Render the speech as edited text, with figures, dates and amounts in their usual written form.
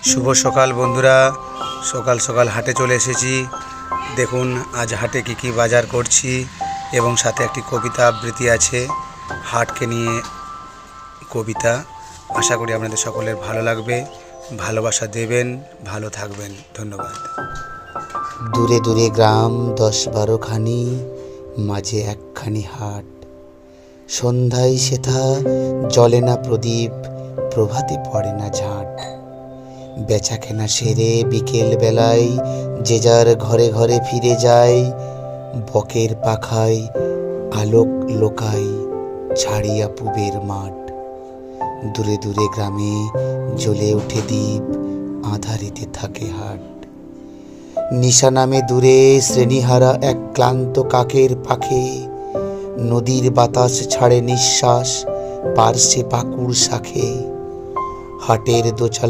শুভ সকাল বন্ধুরা, সকাল সকাল হাটে চলে এসেছি। দেখুন আজ হাটে কি কি বাজার করছি এবং সাথে একটি কবিতা আবৃত্তি আছে। হাটকে নিয়ে কবিতা। আশা করি আপনাদের সকলের ভালো লাগবে। ভালোবাসা দেবেন, ভালো থাকবেন। ধন্যবাদ। দূরে দূরে গ্রাম 10-12 খানি, মাঝে একখানি হাট। সন্ধ্যায় সেথা জ্বলে না প্রদীপ, প্রভাতে পড়ে না ঝাঁট। বেচা কেনা সেরে বিকেল বেলায় যে যার ঘরে ঘরে ফিরে যায়। বকের পাখায় আলোক লোকায় ছাড়িয়া পুবের মাঠ। দূরে দূরে গ্রামে জ্বলে ওঠে দ্বীপ, আঁধারিতে থাকে হাট। নিশা নামে দূরে শ্রেণীহারা এক ক্লান্ত কাকের পাখে। নদীর বাতাস ছাড়ে নিঃশ্বাস, পার্শ্বে পাকুড় শাখে। হাটের দোচালা